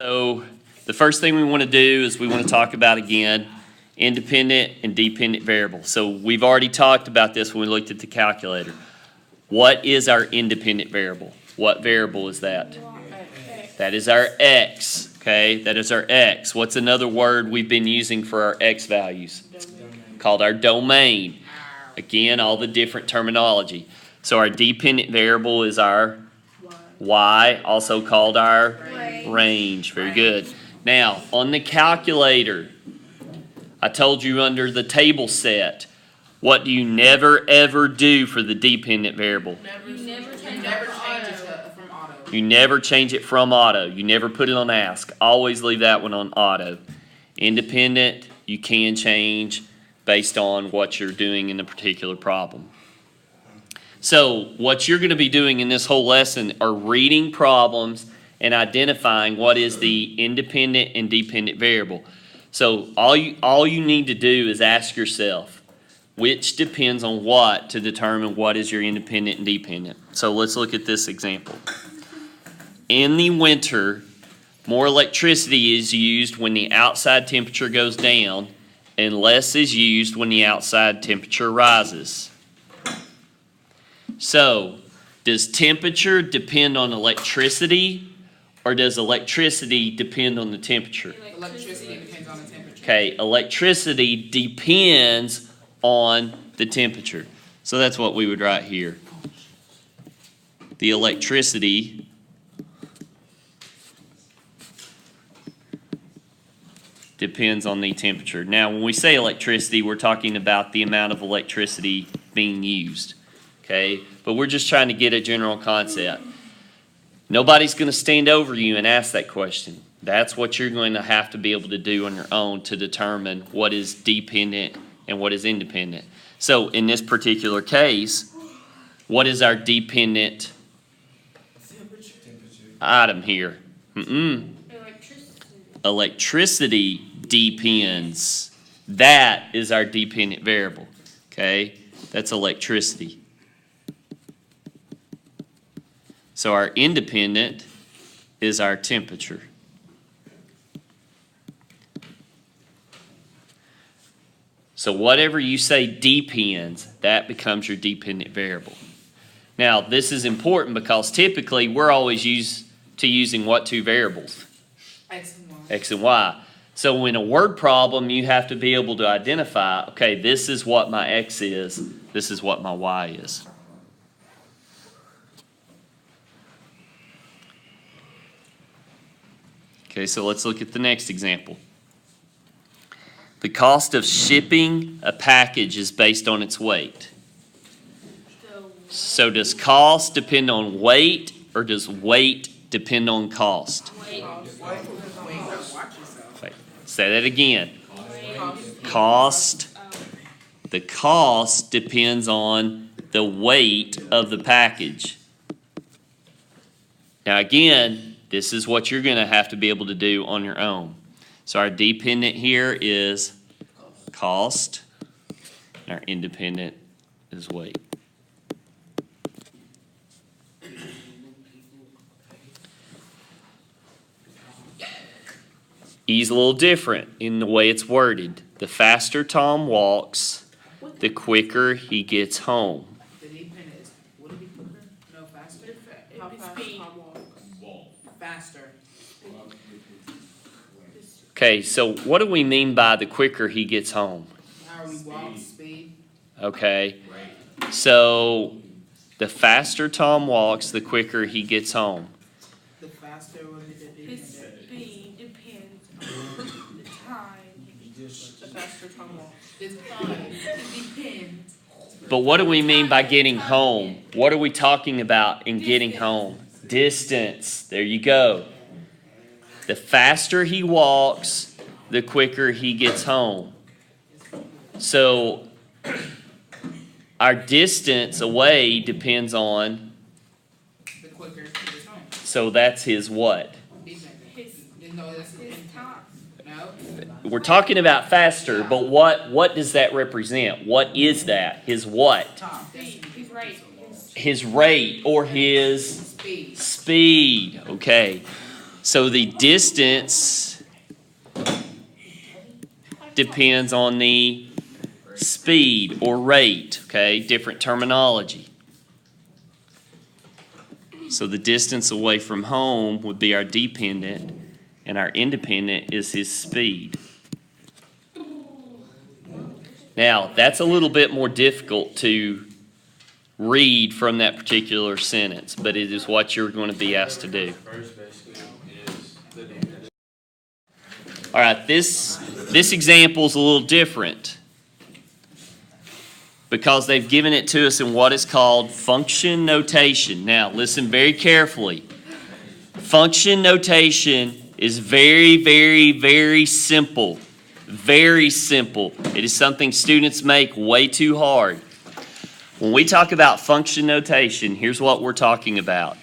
So the first thing we want to do is we want to talk about, again, independent and dependent variables. So we've already talked about this when we looked at the calculator. What is our independent variable? What variable is that? That is our x, okay? That is our x. What's another word we've been using for our x values? Called our domain. Again, all the different terminology. So our dependent variable is our y, also called our range. Very good. Now, on the calculator, I told you under the table set, what do you never ever do for the dependent variable? You never change it from auto. You never put it on ask. Always leave that one on auto. Independent, you can change based on what you're doing in a particular problem. So what you're going to be doing in this whole lesson are reading problems and identifying what is the independent and dependent variable. So all you need to do is ask yourself, which depends on what to determine what is your independent and dependent. So let's look at this example. In the winter, more electricity is used when the outside temperature goes down and less is used when the outside temperature rises. So, does temperature depend on electricity, or does electricity depend on the temperature? Electricity depends on the temperature. Okay, electricity depends on the temperature. So that's what we would write here. The electricity depends on the temperature. Now, when we say electricity, we're talking about the amount of electricity being used. Okay, but we're just trying to get a general concept. Nobody's going to stand over you and ask that question. That's what you're going to have to be able to do on your own to determine what is dependent and what is independent. So in this particular case, what is our dependent item here? Electricity depends. That is our dependent variable. Okay, that's electricity. So our independent is our temperature. So whatever you say depends, that becomes your dependent variable. Now, this is important because typically we're always used to using what two variables? X and Y. X and Y. So in a word problem, you have to be able to identify, okay, this is what my X is, this is what my Y is. Okay, so let's look at the next example. The cost of shipping a package is based on its weight. So does cost depend on weight, or does weight depend on cost? Wait, say that again. Cost. The cost depends on the weight of the package. Now again, this is what you're going to have to be able to do on your own. So our dependent here is cost, and our independent is weight. E's a little different in the way it's worded. The faster Tom walks, the quicker he gets home. the dependent is, would it be quicker? No, faster? How fast Tom walks? Faster. Okay, so what do we mean by the quicker he gets home? How we walk, speed. Okay, so the faster Tom walks, the quicker he gets home. The faster would be the His dependent. speed depends on the time. The faster Tom walks. It's time. It depends. But what do we mean by getting home? What are we talking about in getting home? Distance. There you go. The faster he walks, the quicker he gets home. So our distance away depends on, The quicker he gets home. so that's his what? Dependent. No, that's His time. No. We're talking about faster, but what does that represent? What is that? His what? Tom. Speed. His rate. His rate or his Speed. speed. Okay. So the distance depends on the speed or rate, okay? Different terminology. So the distance away from home would be our dependent, and our independent is his speed. Now, that's a little bit more difficult to read from that particular sentence, but it is what you're going to be asked to do. All right, this example is a little different because they've given it to us in what is called function notation. Now, listen very carefully. Function notation is very, very, very simple. Very simple. It is something students make way too hard. When we talk about function notation, here's what we're talking about.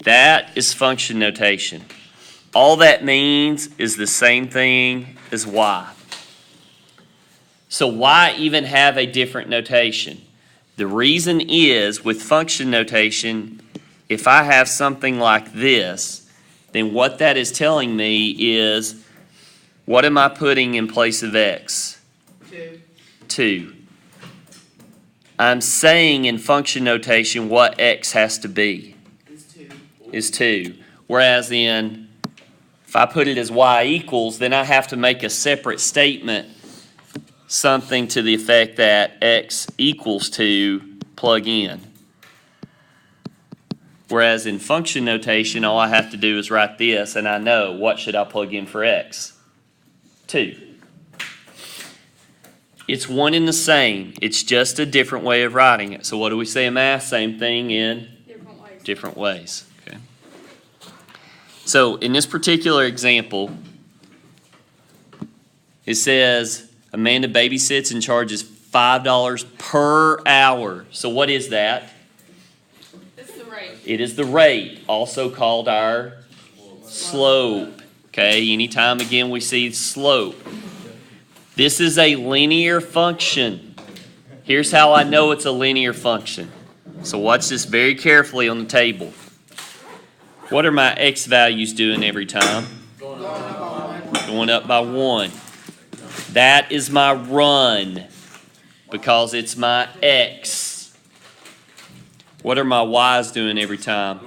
That is function notation. All that means is the same thing as y. So why even have a different notation? The reason is, with function notation, if I have something like this, then what that is telling me is, what am I putting in place of x? 2. I'm saying in function notation what x has to be. Is 2. Whereas if I put it as y equals, then I have to make a separate statement, something to the effect that x equals 2, plug in. Whereas in function notation, all I have to do is write this, and I know what should I plug in for x? 2. It's one and the same. It's just a different way of writing it. So what do we say in math? Same thing in different ways. Okay. So in this particular example, it says Amanda babysits and charges $5 per hour. So what is that? It's the rate. It is the rate, also called our slope. Okay, anytime again we see slope. This is a linear function. Here's how I know it's a linear function. So watch this very carefully on the table. What are my x values doing every time? Going up by 1. That is my run because it's my x. What are my y's doing every time?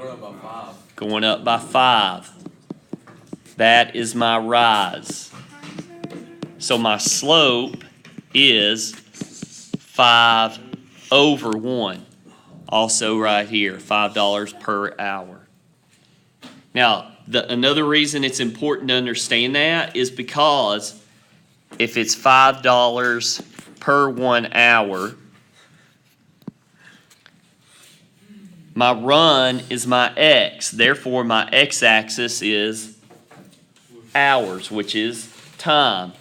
Going up by 5. That is my rise. So my slope is 5 over 1. Also right here, $5 per hour. Now, another reason it's important to understand that is because if it's $5 per 1 hour, my run is my x. Therefore, my x-axis is hours, which is time.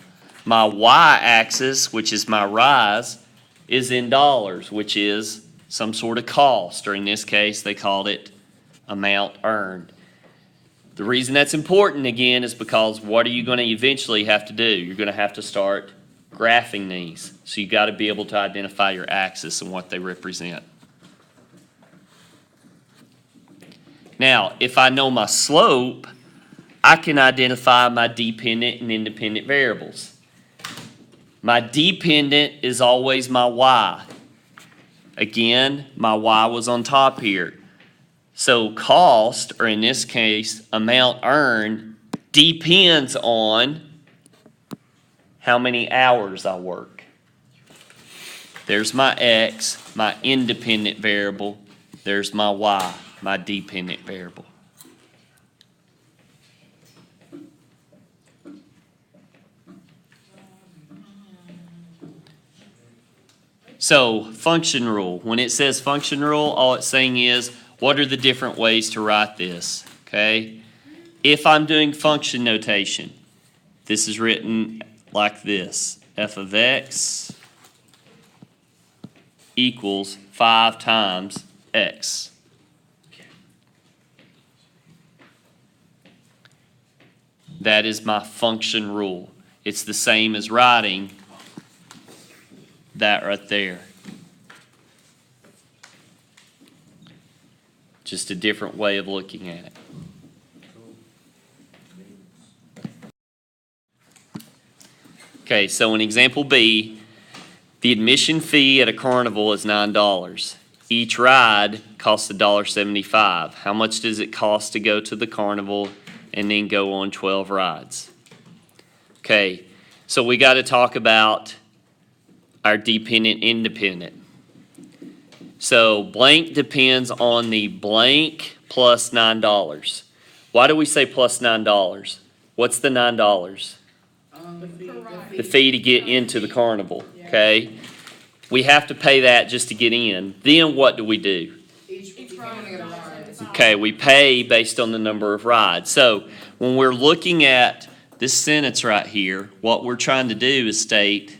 My y-axis, which is my rise, is in dollars, which is some sort of cost, or in this case, they called it amount earned. The reason that's important, again, is because what are you going to eventually have to do? You're going to have to start graphing these. So you've got to be able to identify your axis and what they represent. Now, if I know my slope, I can identify my dependent and independent variables. My dependent is always my y. Again, my y was on top here. So cost, or in this case, amount earned, depends on how many hours I work. There's my x, my independent variable. There's my y, my dependent variable. So, function rule. When it says function rule, all it's saying is, what are the different ways to write this? Okay? If I'm doing function notation, this is written like this. F of x equals 5 times x. That is my function rule. It's the same as writing that right there. Just a different way of looking at it. Okay, so in example B, the admission fee at a carnival is $9. Each ride costs $1.75. How much does it cost to go to the carnival and then go on 12 rides? Okay, so we got to talk about our dependent independent. So blank depends on the blank plus $9. Why do we say plus $9? What's the $9? The fee to get into the carnival, okay? We have to pay that just to get in. Then what do we do? Okay, we pay based on the number of rides. So when we're looking at this sentence right here, what we're trying to do is state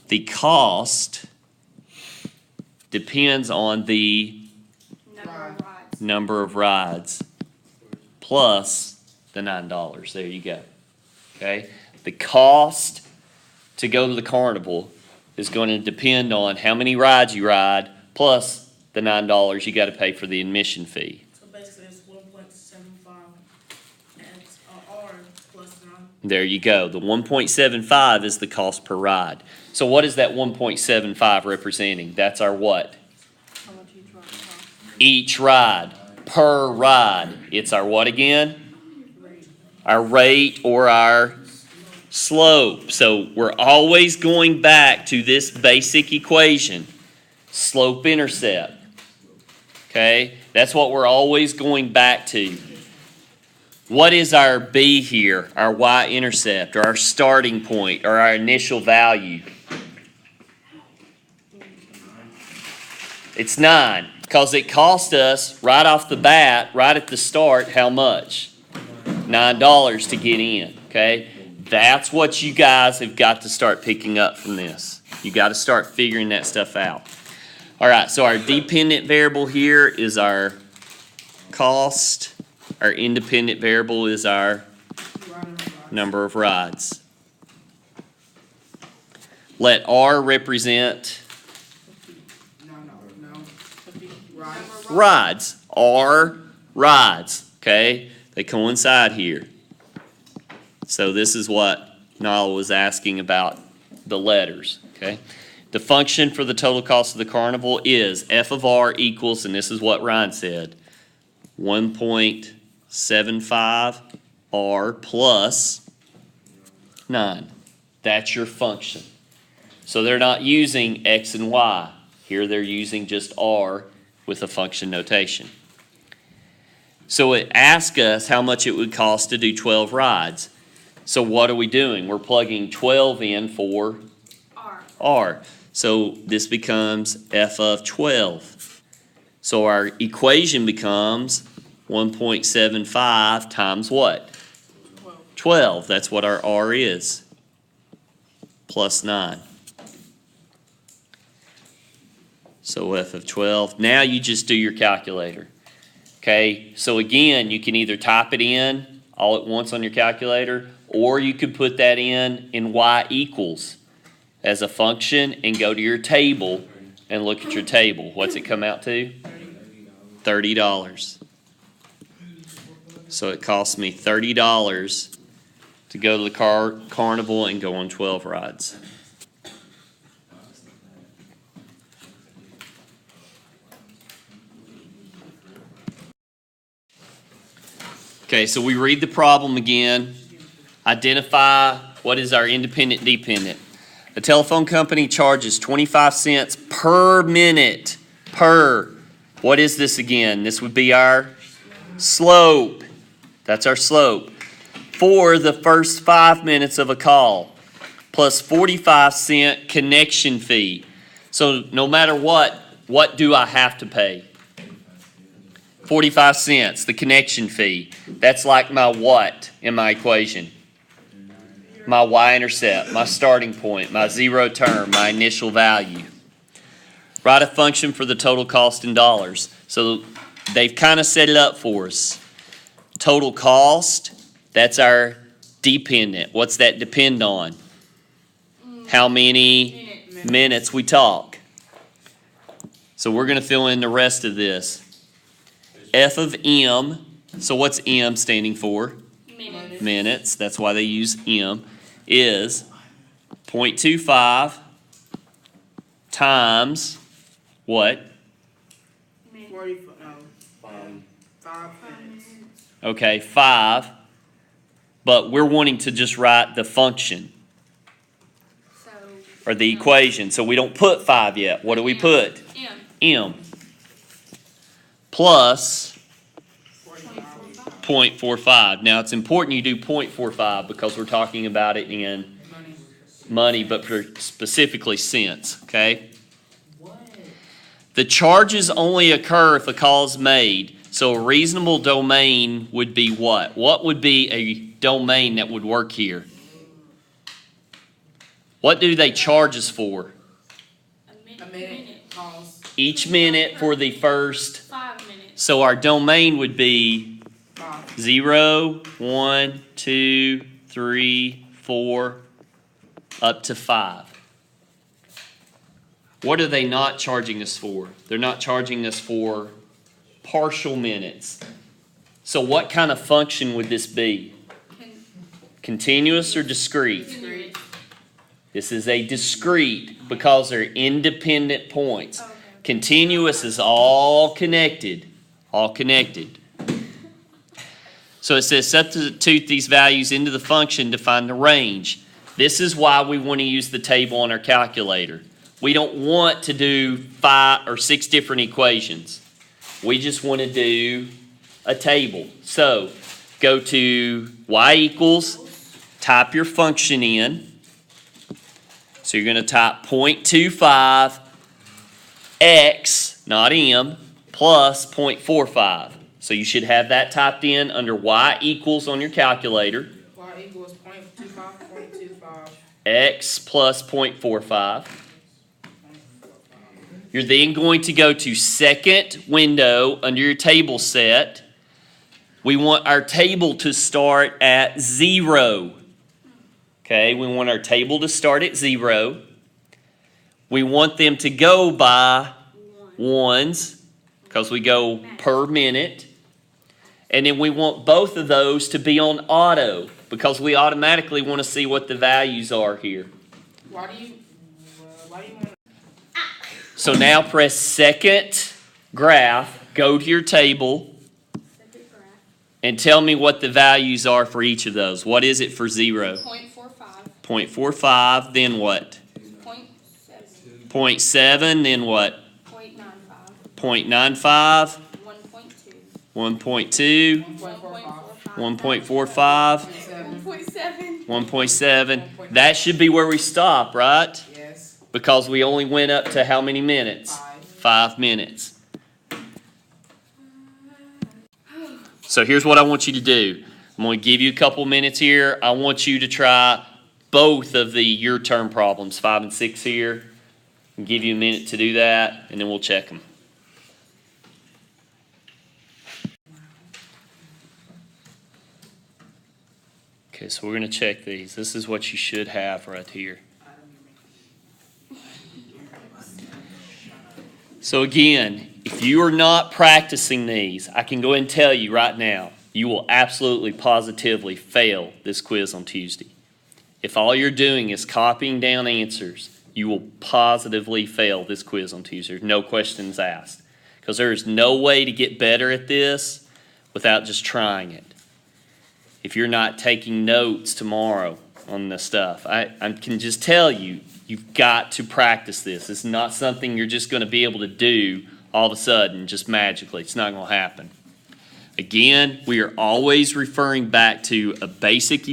the cost depends on the number of rides plus the $9. There you go. Okay? The cost to go to the carnival is going to depend on how many rides you ride plus the $9 you got to pay for the admission fee. So basically it's 1.75 X R plus 9. There you go. The 1.75 is the cost per ride. So what is that 1.75 representing? That's our what? How much each ride costs? Each ride, per ride. It's our what again? Our rate or our slope. So we're always going back to this basic equation, slope-intercept. Okay? That's what we're always going back to. What is our B here, our y-intercept, or our starting point, or our initial value? It's 9, because it cost us right off the bat, right at the start, how much? $9 to get in, okay? That's what you guys have got to start picking up from this. You got to start figuring that stuff out. All right, so our dependent variable here is our cost. Our independent variable is our number of rides. Let R represent rides. R rides, okay? They coincide here. So this is what Nala was asking about the letters, okay? The function for the total cost of the carnival is f of r equals, and this is what Ryan said, 1.75 r plus 9. That's your function. So they're not using x and y. Here they're using just r with a function notation. So it asks us how much it would cost to do 12 rides. So what are we doing? We're plugging 12 in for R. So this becomes f of 12. So our equation becomes 1.75 times what? 12. That's what our R is. Plus 9. So f of 12. Now you just do your calculator. Okay, so again, you can either type it in all at once on your calculator, or you could put that in y equals as a function and go to your table and look at your table. What's it come out to? $30. So it costs me $30 to go to the carnival and go on 12 rides. Okay, so we read the problem again. Identify what is our independent dependent. The telephone company charges 25 cents per minute. What is this again? This would be our slope. That's our slope. For the first 5 minutes of a call, plus 45-cent connection fee. So no matter what do I have to pay? 45 cents, the connection fee. That's like my what in my equation? My y-intercept, my starting point, my zero term, my initial value. Write a function for the total cost in dollars. So they've kind of set it up for us. Total cost, that's our dependent. What's that depend on? How many minutes we talk. So we're going to fill in the rest of this. F of M, so what's M standing for? Minutes. Minutes, that's why they use M, is 0.25 times what? 40, no, 5 minutes. Okay, 5. But we're wanting to just write the function So. or the equation. So we don't put 5 yet. What do we put? M. Plus 0.45. Now it's important you do 0.45 because we're talking about it in money, but for specifically cents, okay? The charges only occur if a call is made. So a reasonable domain would be what? What would be a domain that would work here? What do they charge us for? A minute calls. Each minute for the first. 5 minutes. So our domain would be 5. 0, 1, 2, 3, 4, up to 5. What are they not charging us for? They're not charging us for partial minutes. So what kind of function would this be? Continuous or discrete? Discrete. This is a discrete because they're independent points. Okay. Continuous is all connected. All connected. So it says substitute these values into the function to find the range. This is why we want to use the table on our calculator. We don't want to do 5 or 6 different equations. We just want to do a table. So go to y equals, type your function in. So you're going to type 0.25 x, not m, plus 0.45. So you should have that typed in under y equals on your calculator. Y equals 0.25, X plus 0.45. You're then going to go to second window under your table set. We want our table to start at 0. Okay, we want our table to start at 0. We want them to go by ones because we go per minute. And then we want both of those to be on auto because we automatically want to see what the values are here. Why do you want So now press second graph, go to your table, and tell me what the values are for each of those. What is it for 0? 0.45. 0.45, then what? 0.7. 0.7, then what? 0.95. 0.95, 1.2. 1.2, 1.45? 1.45, 1.7. 1.7. That should be where we stop, right? Yes. Because we only went up to how many minutes? 5. 5 minutes. So here's what I want you to do. I'm going to give you a couple minutes here. I want you to try both of the your term problems, 5 and 6 here. I'll give you a minute to do that, and then we'll check them. Okay, so we're going to check these. This is what you should have right here. So again, if you are not practicing these, I can go ahead and tell you right now, you will absolutely positively fail this quiz on Tuesday. If all you're doing is copying down answers, you will positively fail this quiz on Tuesday. There's no questions asked. Because there is no way to get better at this without just trying it. If you're not taking notes tomorrow on the stuff, I can just tell you, you've got to practice this. It's not something you're just going to be able to do all of a sudden, just magically. It's not going to happen. Again, we are always referring back to a basic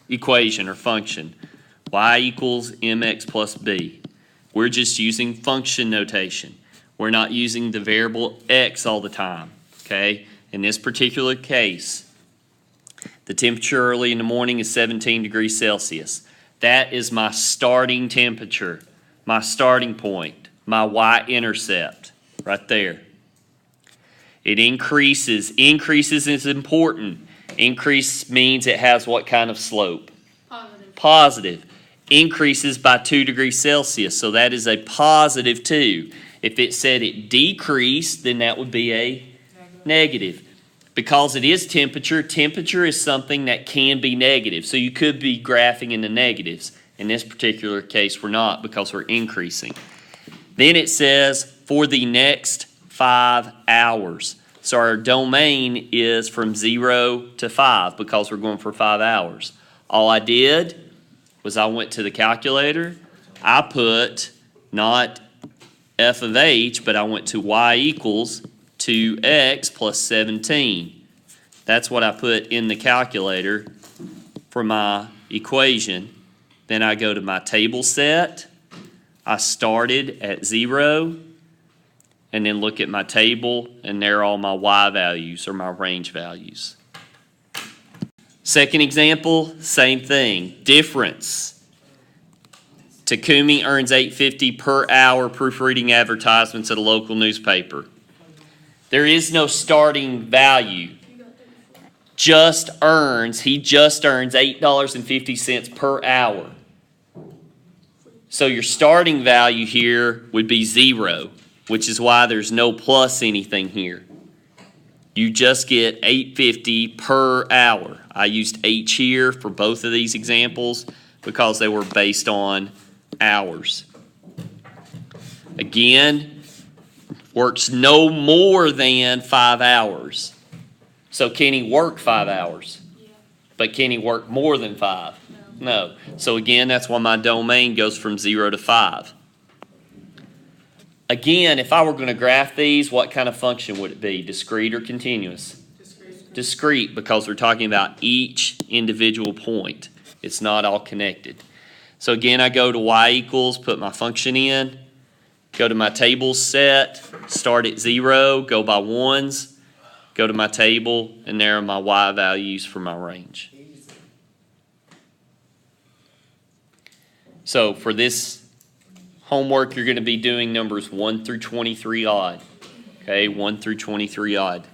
equation or function. Y equals mx plus b. We're just using function notation. We're not using the variable x all the time. Okay? In this particular case, the temperature early in the morning is 17 degrees Celsius. That is my starting temperature, my starting point, my y-intercept right there. It increases. Increases is important. Increase means it has what kind of slope? Positive. Positive. Increases by 2 degrees Celsius, so that is a positive 2. If it said it decreased, then that would be a negative. Because it is temperature, temperature is something that can be negative. So you could be graphing in the negatives. In this particular case, we're not because we're increasing. Then it says for the next 5 hours. So our domain is from 0 to 5 because we're going for 5 hours. All I did was I went to the calculator. I put not f of h, but I went to y equals 2x plus 17. That's what I put in the calculator for my equation. Then I go to my table set. I started at 0, and then look at my table, and there are all my y values or my range values. Second example, same thing. Difference. Takumi earns $8.50 per hour proofreading advertisements at a local newspaper. There is no starting value. He just earns $8.50 per hour. So your starting value here would be 0, which is why there's no plus anything here. You just get $8.50 per hour. I used H here for both of these examples because they were based on hours. Again, works no more than 5 hours. So can he work 5 hours? Yeah. But can he work more than 5? No. So again, that's why my domain goes from 0 to 5. Again, if I were going to graph these, what kind of function would it be? Discrete or continuous? Discrete, because we're talking about each individual point. It's not all connected. So again, I go to y equals, put my function in, go to my table set, start at 0, go by ones, go to my table, and there are my y values for my range. So for this homework, you're going to be doing numbers 1 through 23 odd. Okay, 1 through 23 odd.